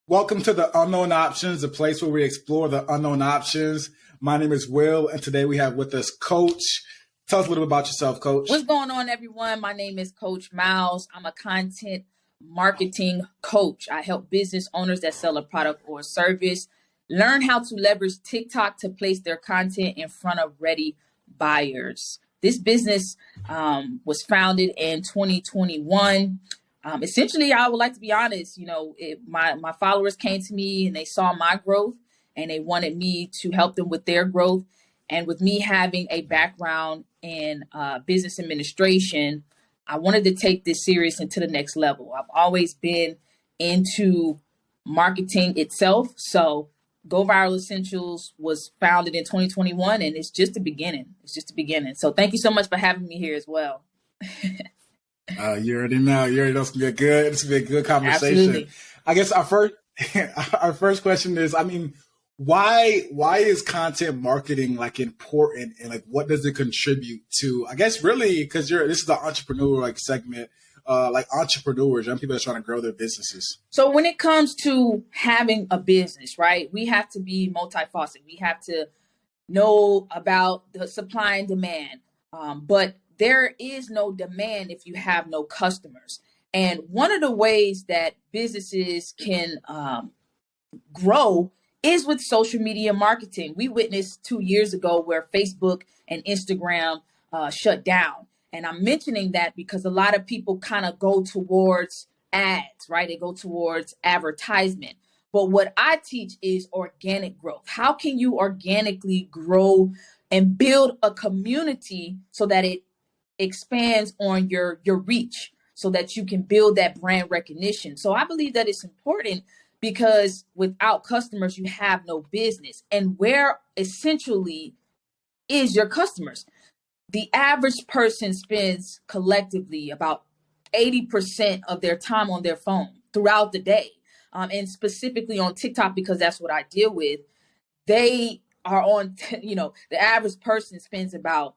Welcome to the Unknown Options, a place where we explore the unknown options. My name is Will, and today we have with us Coach. Tell us a little bit about yourself, Coach. What's going on, everyone? My name is Coach Miles. I'm a content marketing coach. I help business owners that sell a product or a service learn how to leverage TikTok to place their content in front of ready buyers. This business was founded in 2021. Essentially, I would like to be honest, my followers came to me and they saw my growth and they wanted me to help them with their growth. And with me having a background in business administration, I wanted to take this serious into the next level. I've always been into marketing itself. So Go Viral Essentials was founded in 2021 and it's just the beginning. So thank you so much for having me here as well. You already know. It's gonna be a good conversation. Absolutely. I guess our first question is, why is content marketing important, and what does it contribute to? I guess really because this is the entrepreneur segment, entrepreneurs, young people that's trying to grow their businesses. So when it comes to having a business, right, we have to be multifaceted. We have to know about the supply and demand, but there is no demand if you have no customers. And one of the ways that businesses can grow is with social media marketing. We witnessed 2 years ago where Facebook and Instagram shut down. And I'm mentioning that because a lot of people kind of go towards ads, right? They go towards advertisement. But what I teach is organic growth. How can you organically grow and build a community so that it expands on your reach, so that you can build that brand recognition? So I believe that it's important because without customers, you have no business. And where essentially is your customers? The average person spends collectively about 80% of their time on their phone throughout the day. And specifically on TikTok, because that's what I deal with, they are on, the average person spends about,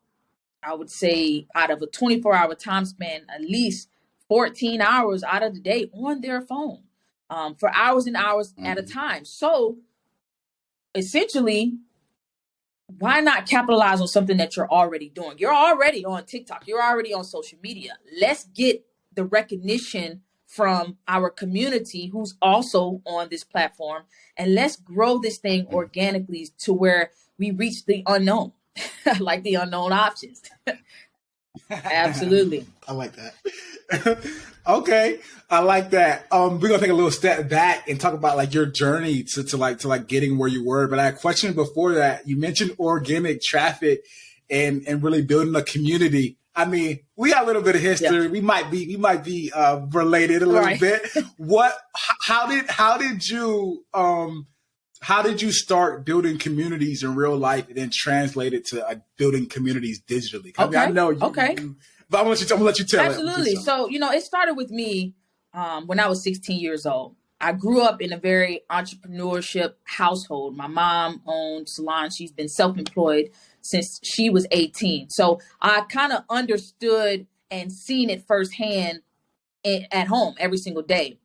I would say, out of a 24-hour time span, at least 14 hours out of the day on their phone for hours and hours at a time. So essentially, why not capitalize on something that you're already doing? You're already on TikTok. You're already on social media. Let's get the recognition from our community who's also on this platform, and let's grow this thing organically to where we reach the unknown. Like the unknown options. Absolutely. I like that. Okay. I like that. We're gonna take a little step back and talk about your journey to getting where you were. But I had a question before that. You mentioned organic traffic and really building a community. We got a little bit of history. Yeah. We might be related a little bit. How did you start building communities in real life and then translate it to building communities digitally? Okay. I know you, okay. But I'm gonna let you tell it. Absolutely. So, it started with me when I was 16 years old. I grew up in a very entrepreneurship household. My mom owned salon. She's been self-employed since she was 18. So I kind of understood and seen it firsthand at home every single day.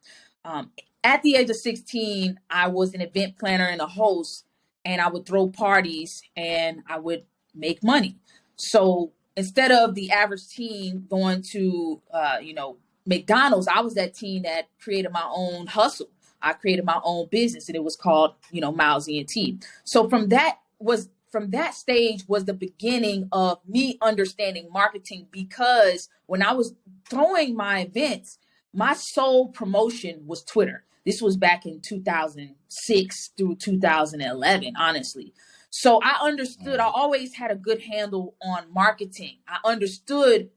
At the age of 16, I was an event planner and a host, and I would throw parties and I would make money. So instead of the average teen going to, McDonald's, I was that teen that created my own hustle. I created my own business, and it was called, Miles ENT. So from that stage was the beginning of me understanding marketing, because when I was throwing my events, my sole promotion was Twitter. This was back in 2006 through 2011, honestly. So I understood, I always had a good handle on marketing. I understood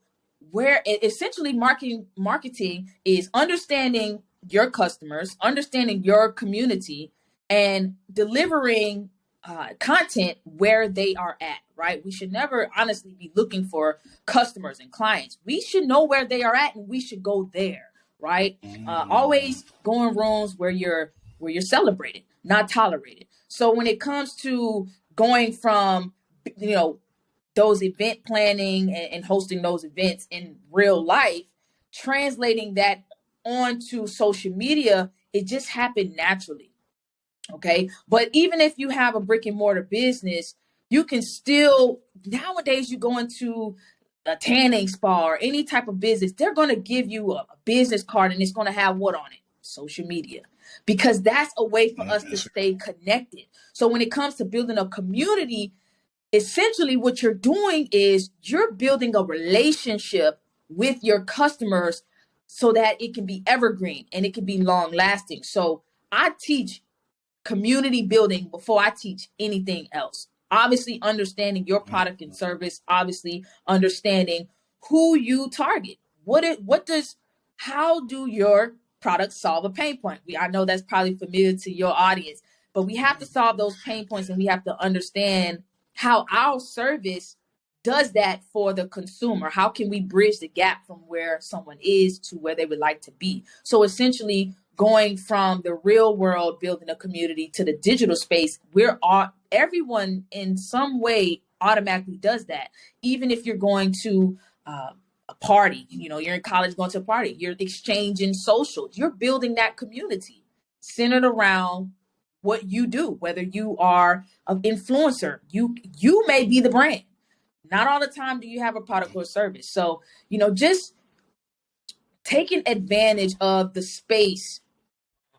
where essentially marketing is understanding your customers, understanding your community, and delivering content where they are at, right? We should never honestly be looking for customers and clients. We should know where they are at and we should go there, right? Always go in rooms where you're celebrated, not tolerated. So when it comes to going from, those event planning and hosting those events in real life, translating that onto social media, it just happened naturally. Okay. But even if you have a brick and mortar business, you can still, nowadays you go into a tanning spa or any type of business, they're going to give you a business card and it's going to have what on it? Social media, because that's a way for us to stay connected. So when it comes to building a community, essentially what you're doing is you're building a relationship with your customers so that it can be evergreen and it can be long lasting. So I teach community building before I teach anything else. Obviously, understanding your product and service, obviously understanding who you target. How do your products solve a pain point? I know that's probably familiar to your audience, but we have to solve those pain points and we have to understand how our service does that for the consumer. How can we bridge the gap from where someone is to where they would like to be? So essentially, going from the real world, building a community, to the digital space, everyone in some way automatically does that. Even if you're going to a party, you're in college going to a party, you're exchanging socials, you're building that community centered around what you do. Whether you are an influencer, you may be the brand. Not all the time do you have a product or service. So, just taking advantage of the space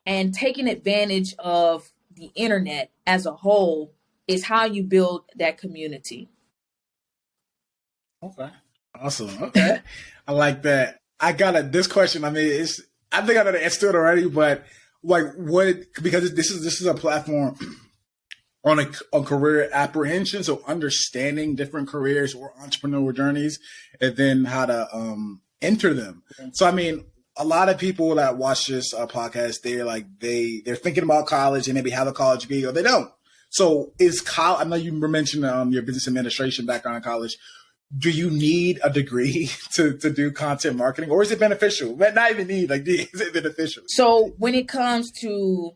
and taking advantage of the internet as a whole is how you build that community. Okay. Awesome. Okay. I like that. I got this question. I mean, I think I know the answer to it already, but because this is a platform on career apprehension. So understanding different careers or entrepreneurial journeys and then how to enter them. So, I mean, a lot of people that watch this podcast, they're thinking about college and maybe have a college degree or they don't. So I know you mentioned your business administration background in college. Do you need a degree to do content marketing, or is it beneficial? Not even need, is it beneficial? So when it comes to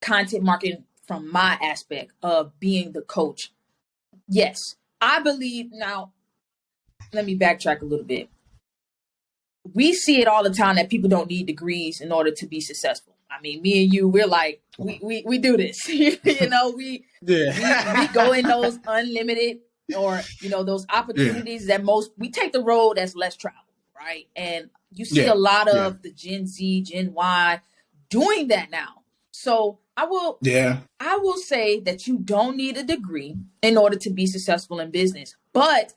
content marketing from my aspect of being the coach, yes, I believe. Now, let me backtrack a little bit. We see it all the time that people don't need degrees in order to be successful. I mean, me and you, we're like, we do this, we go in those unlimited or, those opportunities that we take the road that's less traveled, right? And you see a lot of the Gen Z, Gen Y doing that now. So I will say that you don't need a degree in order to be successful in business, but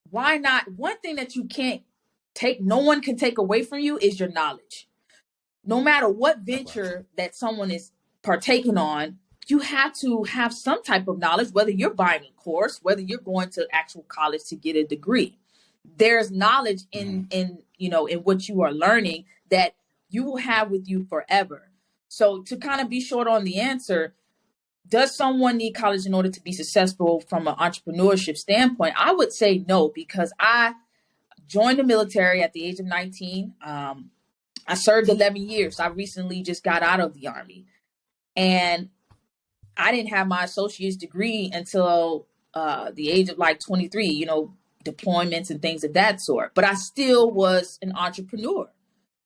why not? One thing that no one can take away from you is your knowledge. No matter what venture that someone is partaking on, you have to have some type of knowledge, whether you're buying a course, whether you're going to actual college to get a degree. There's knowledge in what you are learning that you will have with you forever. So to kind of be short on the answer, does someone need college in order to be successful from an entrepreneurship standpoint? I would say no, because I joined the military at the age of 19. I served 11 years. I recently just got out of the Army. And I didn't have my associate's degree until the age of 23, deployments and things of that sort. But I still was an entrepreneur.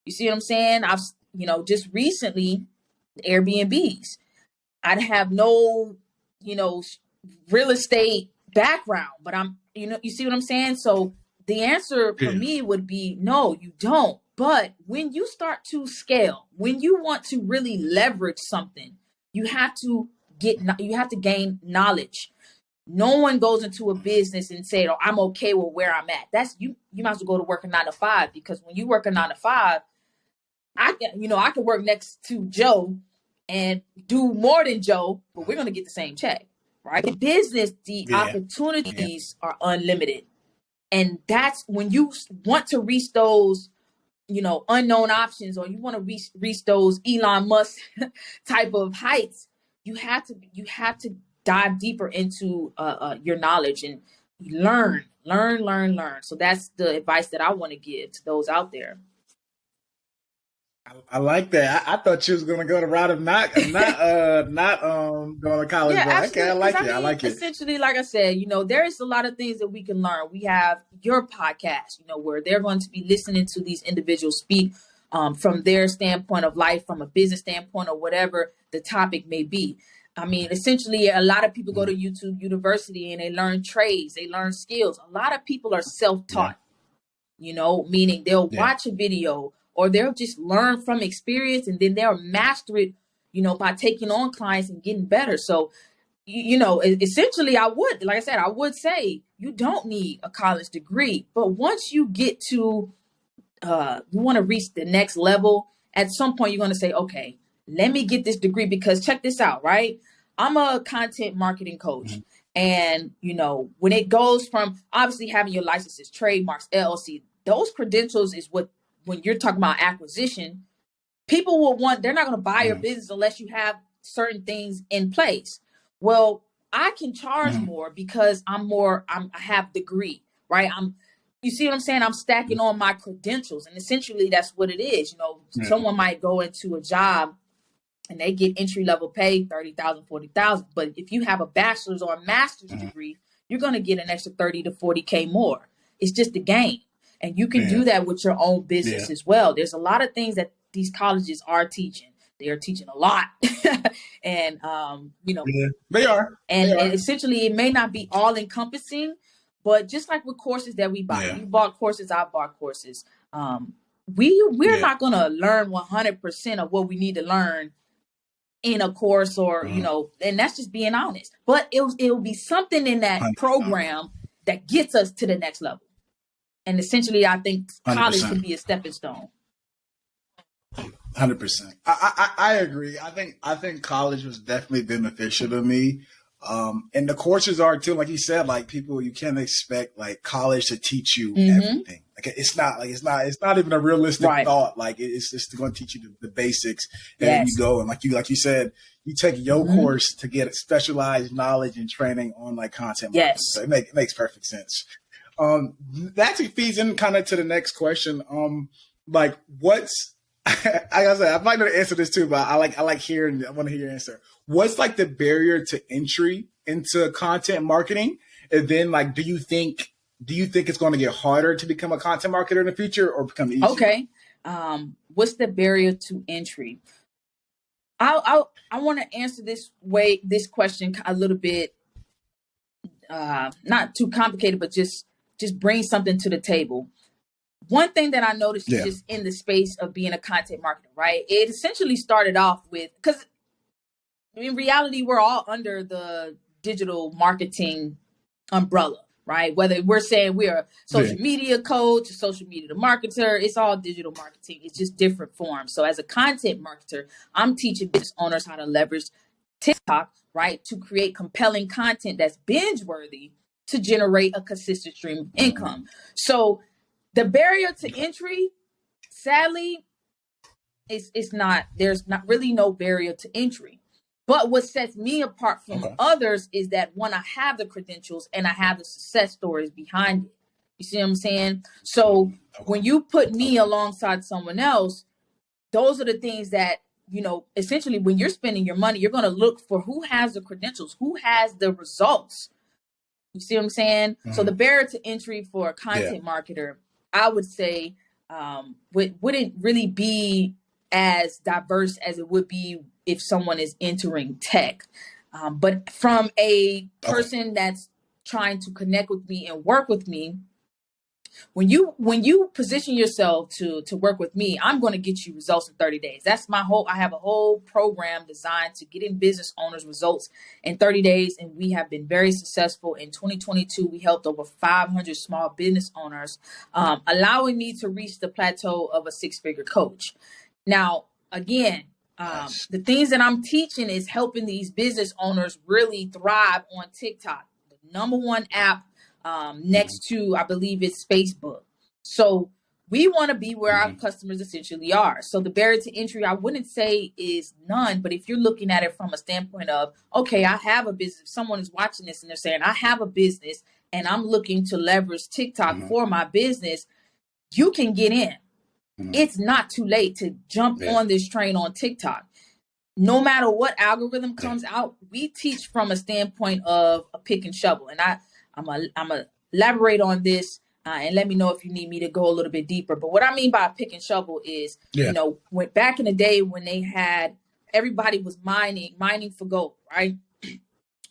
You see what I'm saying? I've, just recently, Airbnbs. I'd have no, real estate background, but you see what I'm saying? So the answer for me would be no, you don't. But when you start to scale, when you want to really leverage something, you have to gain knowledge. No one goes into a business and say, "Oh, I'm okay with where I'm at." That's you might as well go to work a 9 to 5, because when you work a 9 to 5, I can work next to Joe and do more than Joe, but we're going to get the same check, right? In business, the opportunities are unlimited. And that's when you want to reach those, unknown options, or you want to reach those Elon Musk type of heights, you have to dive deeper into your knowledge and learn. So that's the advice that I want to give to those out there. I like that. I thought you was gonna go the route of not going to college. Yeah, okay, I like it. I like it. Essentially, like I said, there is a lot of things that we can learn. We have your podcast, where they're going to be listening to these individuals speak from their standpoint of life, from a business standpoint, or whatever the topic may be. I mean, essentially, a lot of people go to YouTube University and they learn trades, they learn skills. A lot of people are self-taught, meaning they'll watch a video or they'll just learn from experience, and then they'll master it, by taking on clients and getting better. So, essentially, I would say you don't need a college degree, but once you get to, you want to reach the next level, at some point, you're going to say, okay, let me get this degree, because check this out, right? I'm a content marketing coach. And, when it goes from obviously having your licenses, trademarks, LLC, those credentials is what, when you're talking about acquisition, people will want, they're not going to buy your business unless you have certain things in place. Well, I can charge more because I have degree, right? You see what I'm saying? I'm stacking on my credentials, and essentially that's what it is. Someone might go into a job and they get entry-level pay, $30,000, $40,000. But if you have a bachelor's or a master's degree, you're going to get an extra 30 to 40K more. It's just a game. And you can do that with your own business as well. There's a lot of things that these colleges are teaching. They are teaching a lot. And, they are. And essentially it may not be all encompassing, but just like with courses that we buy, you bought courses, I bought courses. We're not going to learn 100% of what we need to learn in a course, or, and that's just being honest. But it'll be something in that 100%. Program that gets us to the next level. And essentially, I think college 100%. Can be a stepping stone. 100%. I agree. I think college was definitely beneficial to me. And the courses are too, like you said, like people, you can't expect like college to teach you everything. Like it's not even a realistic thought. Like it's just going to teach you the basics, and then you go and like you said, you take your course to get specialized knowledge and training on like content marketing. So it makes perfect sense. That actually feeds in kind of to the next question. Like what's, like I said, I might not answer this too, but I like hearing, I want to hear your answer. What's like the barrier to entry into content marketing? And then like, do you think it's going to get harder to become a content marketer in the future, or become easier? Okay. What's the barrier to entry? I want to answer this question a little bit, not too complicated, but just bring something to the table. One thing that I noticed just in the space of being a content marketer, right? It essentially started off with, because in reality, we're all under the digital marketing umbrella, right? Whether we're saying we're a social media coach, a social media marketer, it's all digital marketing. It's just different forms. So as a content marketer, I'm teaching business owners how to leverage TikTok, right, to create compelling content that's binge worthy to generate a consistent stream of income. So the barrier to entry, sadly, it's not, there's not really no barrier to entry. But what sets me apart from others is that, one, I have the credentials and I have the success stories behind it. You see what I'm saying? So when you put me alongside someone else, those are the things that, essentially when you're spending your money, you're going to look for who has the credentials, who has the results. You see what I'm saying? So the barrier to entry for a content marketer, I would say, wouldn't really be as diverse as it would be if someone is entering tech. But from a person that's trying to connect with me and work with me, when you position yourself to work with me, I'm going to get you results in 30 days. That's I have a whole program designed to getting business owners results in 30 days. And we have been very successful. In 2022, we helped over 500 small business owners, allowing me to reach the plateau of a six-figure coach. Now, again, the things that I'm teaching is helping these business owners really thrive on TikTok, the number one app next to, I believe it's Facebook. So we want to be where our customers essentially are. So the barrier to entry, I wouldn't say is none, but if you're looking at it from a standpoint of, okay, I have a business, if someone is watching this and they're saying, I have a business and I'm looking to leverage TikTok for my business, you can get in. It's not too late to jump on this train on TikTok. No matter what algorithm comes out, we teach from a standpoint of a pick and shovel. And I'm a elaborate on this And let me know if you need me to go a little bit deeper. But what I mean by pick and shovel is, Yeah. when back in the day when they had, everybody was mining for gold, right?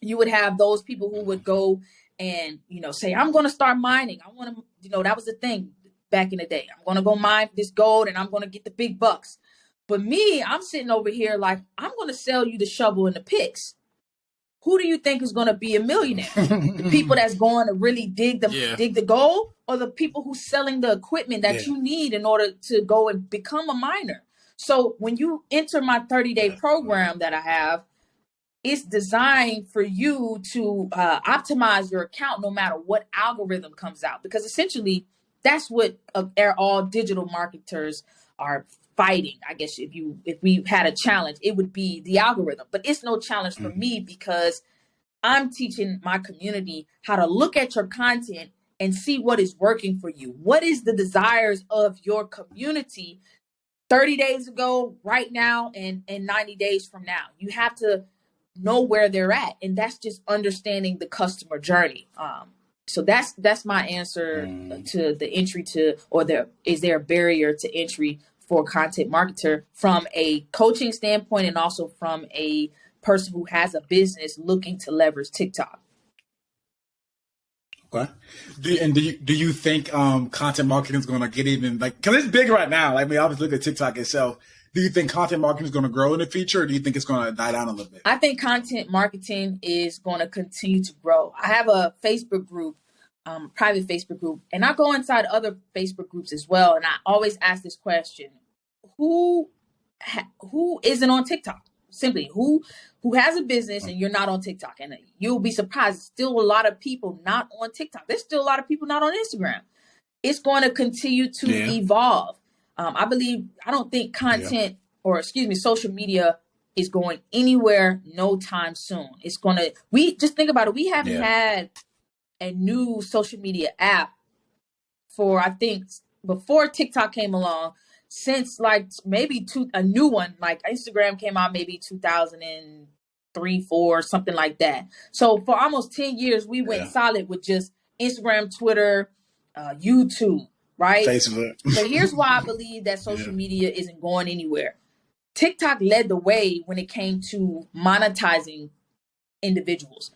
You would have those people who would go and, say, I'm going to start mining. I want to, that was the thing back in the day. I'm going to go mine this gold and I'm going to get the big bucks. But me, I'm sitting over here like, I'm going to sell you the shovel and the picks. Who do you think is going to be a millionaire? The people that's going to really dig the gold, or the people who's selling the equipment that you need in order to go and become a miner? So when you enter my 30-day program that I have, it's designed for you to optimize your account no matter what algorithm comes out, because essentially that's what all digital marketers are fighting. I guess if we had a challenge, it would be the algorithm, but it's no challenge for me because I'm teaching my community how to look at your content and see what is working for you. What is the desires of your community 30 days ago, right now, and 90 days from now? You have to know where they're at, and that's just understanding the customer journey. So that's my answer to the entry to, or is there a barrier to entry for a content marketer from a coaching standpoint, and also from a person who has a business looking to leverage TikTok. Okay. Do you think content marketing is going to get even, like, because it's big right now? Like, I mean, obviously look at TikTok itself. Do you think content marketing is going to grow in the future, or do you think it's going to die down a little bit? I think content marketing is going to continue to grow. I have a Facebook group, private Facebook group, and I go inside other Facebook groups as well. And I always ask this question: who isn't on TikTok? Simply, who has a business and you're not on TikTok? And you'll be surprised. Still a lot of people not on TikTok. There's still a lot of people not on Instagram. It's going to continue to evolve. I don't think content social media is going anywhere no time soon. It's going to, just think about it. We haven't had a new social media app for, I think, before TikTok came along, since like maybe a new one, like Instagram came out maybe 2003, 4, something like that. So for almost 10 years, we went solid with just Instagram, Twitter, YouTube, right? Facebook. So here's why I believe that social media isn't going anywhere. TikTok led the way when it came to monetizing individuals.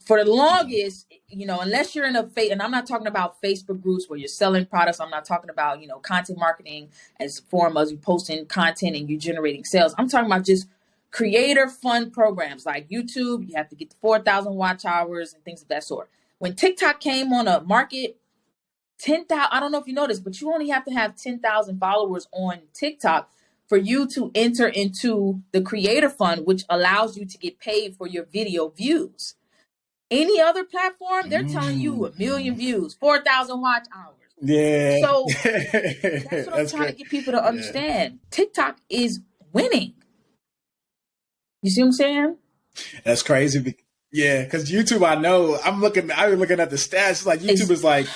For the longest, unless you're in and I'm not talking about Facebook groups where you're selling products. I'm not talking about, content marketing as a form of you posting content and you generating sales. I'm talking about just creator fund programs like YouTube. You have to get the 4,000 watch hours and things of that sort. When TikTok came on a market, 10,000, I don't know if you noticed, but you only have to have 10,000 followers on TikTok for you to enter into the creator fund, which allows you to get paid for your video views. Any other platform, they're telling you 1 million views, 4,000 watch hours. Yeah. So that's what I'm trying to get people to understand. TikTok is winning. You see what I'm saying? That's crazy. Yeah, because YouTube, I've been looking at the stats. It's like YouTube is like,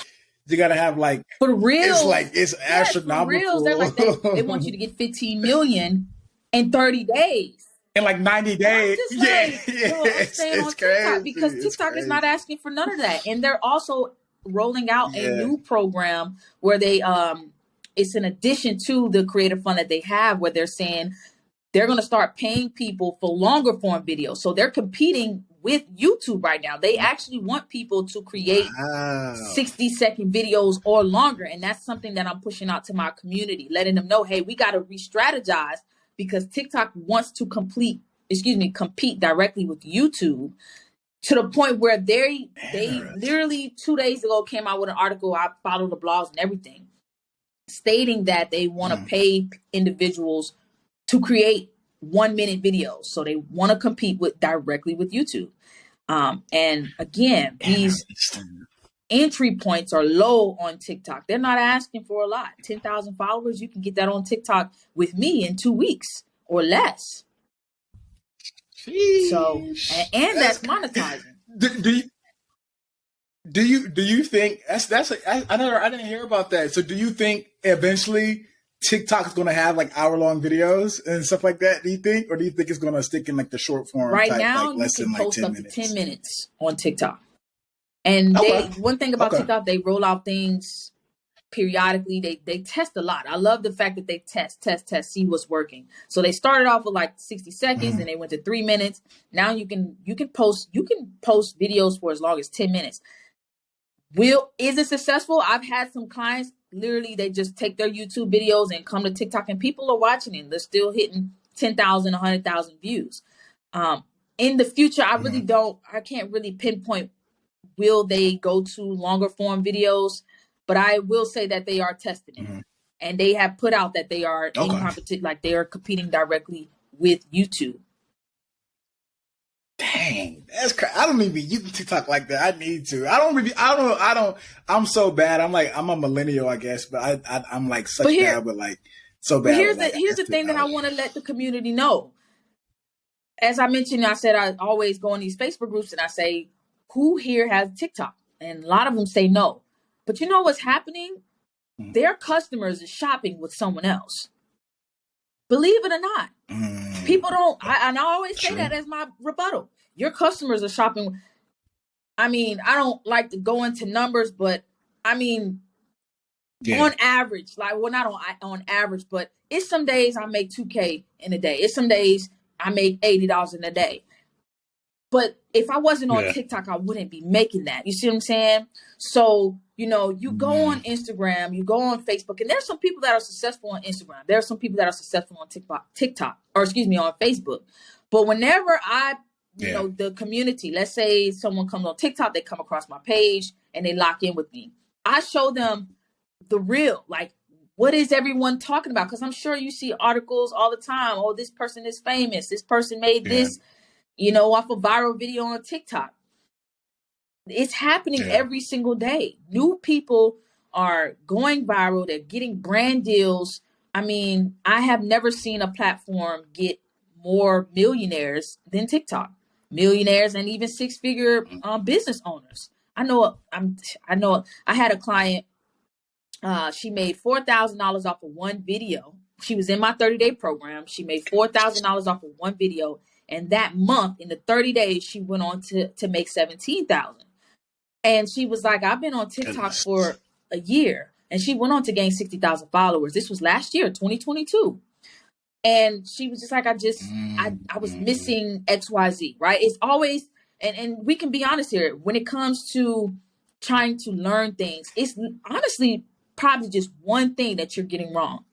you gotta have like, for real. It's astronomical. For real. They're like, they want you to get 15 million in 30 days. In like 90 days. It's crazy. Because TikTok is not asking for none of that. And they're also rolling out a new program where they it's in addition to the creator fund that they have, where they're saying they're going to start paying people for longer form videos. So they're competing with YouTube right now. They actually want people to create 60-second videos or longer. And that's something that I'm pushing out to my community, letting them know, hey, we got to re-strategize, because TikTok wants to compete directly with YouTube, to the point where they literally 2 days ago came out with an article. I followed the blogs and everything, stating that they want to pay individuals to create 1-minute videos. So they want to compete directly with YouTube. And again, these entry points are low on TikTok. They're not asking for a lot. 10,000 followers, you can get that on TikTok with me in 2 weeks or less. Jeez. So, and that's monetizing. Do you think I didn't hear about that. So do you think eventually TikTok is going to have like hour-long videos and stuff like that? Do you think, or do you think it's going to stick in like the short form? Right type, now, like less you can than post like 10 up minutes? to 10 minutes on TikTok. And Okay. one thing about Okay. TikTok, they roll out things periodically. They test a lot. I love the fact that they test, see what's working. So they started off with like 60 seconds, and they went to 3 minutes. Now you can post videos for as long as 10 minutes. Is it successful? I've had some clients, literally, they just take their YouTube videos and come to TikTok, and people are watching it. They're still hitting 10,000, 100,000 views. In the future, I can't really pinpoint, will they go to longer form videos? But I will say that they are testing it. And they have put out that they are in competition, like they are competing directly with YouTube. Dang, that's crazy. I don't even use TikTok like that. I need to. I'm so bad. I'm a millennial, I guess, but I'm like such bad with like so bad. But here's the thing that I want to let the community know. As I mentioned, I said I always go in these Facebook groups and I say, who here has TikTok? And a lot of them say no. But you know what's happening? Their customers are shopping with someone else. Believe it or not. People don't, and I always say that as my rebuttal. Your customers are shopping. I mean, I don't like to go into numbers, but I mean, on average, like, well, not on average, but it's some days I make $2K in a day. It's some days I make $80 in a day. But if I wasn't on TikTok, I wouldn't be making that. You see what I'm saying? So, you know, you go on Instagram, you go on Facebook, and there's some people that are successful on Instagram. There are some people that are successful on TikTok, on Facebook. But whenever you know, the community, let's say someone comes on TikTok, they come across my page and they lock in with me. I show them the real, like, what is everyone talking about? Because I'm sure you see articles all the time. Oh, this person is famous. This person made this, you know, off a viral video on TikTok. It's happening every single day. New people are going viral. They're getting brand deals. I mean, I have never seen a platform get more millionaires than TikTok. Millionaires and even six-figure business owners. I know. I had a client. She made $4,000 off of one video. She was in my 30-day program. She made $4,000 off of one video. And that month, in the 30 days, she went on to make $17,000. And she was like, I've been on TikTok for a year. And she went on to gain 60,000 followers. This was last year, 2022. And she was just like, I was missing XYZ, right? It's always, and we can be honest here, when it comes to trying to learn things, it's honestly probably just one thing that you're getting wrong,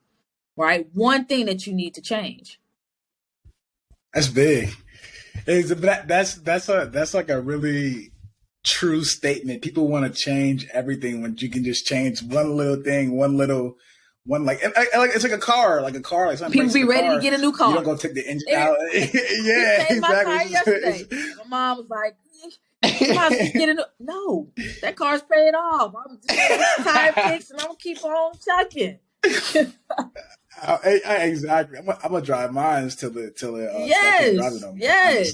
right? One thing that you need to change. That's big. That's like a really true statement. People want to change everything when you can just change one little thing, like it's like a car, like people be ready to get a new car. You don't go take the engine out. Exactly. My car yesterday. My mom was like, "You might get a new." No, that car's paid off. I'm just tire fixed, and I'm gonna keep on chucking. Exactly. I'm gonna drive mine till yes.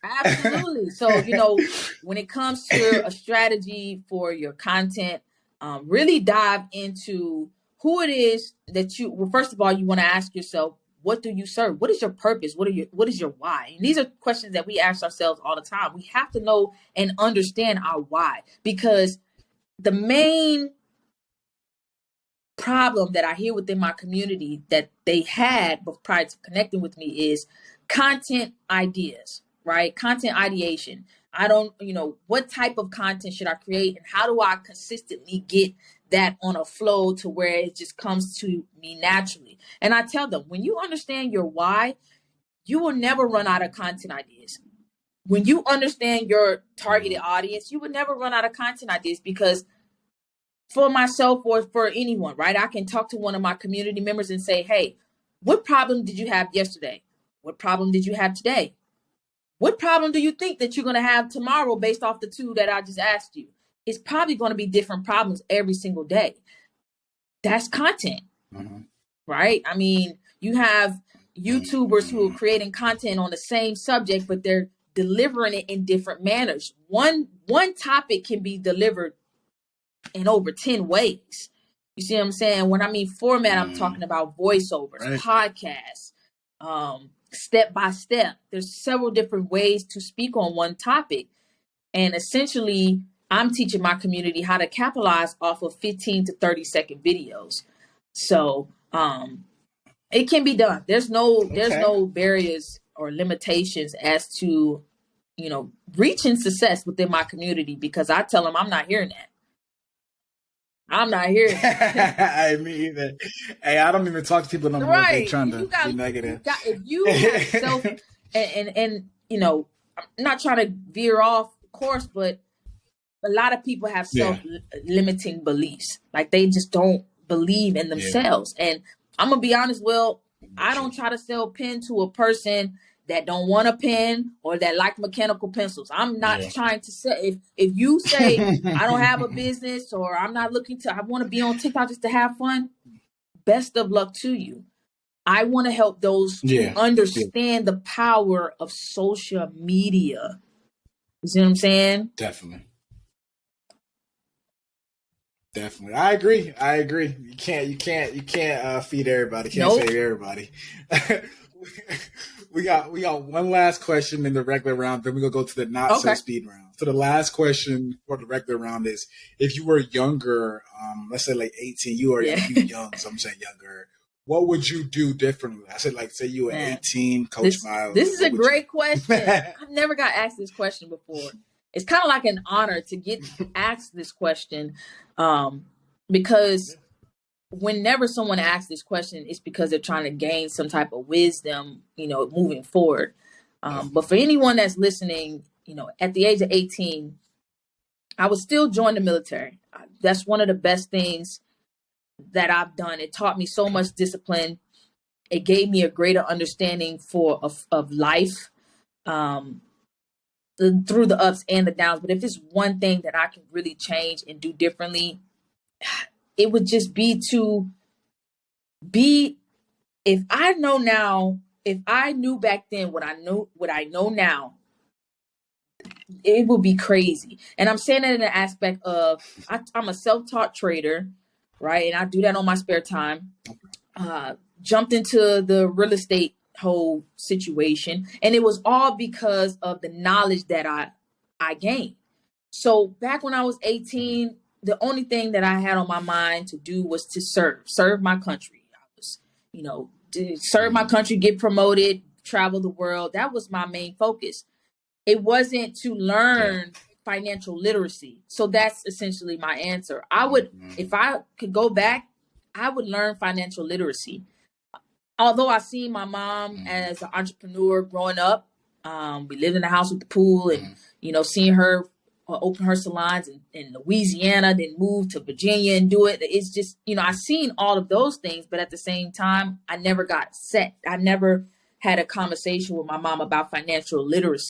Absolutely. So, you know, when it comes to a strategy for your content, really dive into who it is that first of all, you want to ask yourself, what do you serve? What is your purpose? What is your why? And these are questions that we ask ourselves all the time. We have to know and understand our why, because the main problem that I hear within my community that they had prior to connecting with me is content ideas, right? Content ideation. I don't, what type of content should I create, and how do I consistently get that on a flow to where it just comes to me naturally? And I tell them, when you understand your why, you will never run out of content ideas. When you understand your targeted audience, you will never run out of content ideas, because for myself or for anyone, right? I can talk to one of my community members and say, hey, what problem did you have yesterday? What problem did you have today? What problem do you think that you're going to have tomorrow based off the two that I just asked you? It's probably going to be different problems every single day. That's content, right? I mean, you have YouTubers who are creating content on the same subject, but they're delivering it in different manners. One topic can be delivered in over 10 ways. You see what I'm saying? When I mean format, I'm talking about voiceovers, podcasts, step by step. There's several different ways to speak on one topic. And essentially, I'm teaching my community how to capitalize off of 15 to 30-second videos. So it can be done. There's Okay. no barriers or limitations as to, reaching success within my community, because I tell them I'm not hearing that. I'm not hearing that. I mean, either. Hey, I don't even talk to people no more if they Right. trying You to be got, negative. if you have self, and I'm not trying to veer off course, but a lot of people have Yeah. self-limiting beliefs. Like they just don't believe in Yeah. themselves. And I'm gonna be honest, Will, I don't try to sell pen to a person that don't want a pen or that like mechanical pencils. I'm not Yeah. trying to say, if you say I don't have a business, or I'm not looking to, I want to be on TikTok just to have fun, best of luck to you. I want to help those who Yeah. understand the power of social media. You see what I'm saying? Definitely. Definitely. I agree. You can't feed everybody. Can't Nope. save everybody. we got one last question in the regular round, then we're gonna go to the not so Okay. speed round. So the last question for the regular round is, if you were younger, let's say like 18, you young, so I'm saying younger, what would you do differently? I said, like, say you were 18, Coach Miles. This is a great you do? question. I've never got asked this question before. It's kind of like an honor to get asked this question, because whenever someone asks this question, it's because they're trying to gain some type of wisdom, moving forward. But for anyone that's listening, at the age of 18, I would still join the military. That's one of the best things that I've done. It taught me so much discipline. It gave me a greater understanding of life, through the ups and the downs. But if it's one thing that I can really change and do differently, it would just be to be, if I know now, if I knew back then what I know now, it would be crazy. And I'm saying that in the aspect of, I'm a self-taught trader, right? And I do that on my spare time. Jumped into the real estate whole situation, and it was all because of the knowledge that I gained. So back when I was 18, the only thing that I had on my mind to do was to serve my country. I was, to serve my country, get promoted, travel the world. That was my main focus. It wasn't to learn financial literacy. So that's essentially my answer. I would, if I could go back, I would learn financial literacy. Although I seen my mom as an entrepreneur growing up, we lived in a house with the pool, and seeing her open her salons in Louisiana, then move to Virginia and do it. It's just, I seen all of those things, but at the same time, I never got set. I never had a conversation with my mom about financial literacy.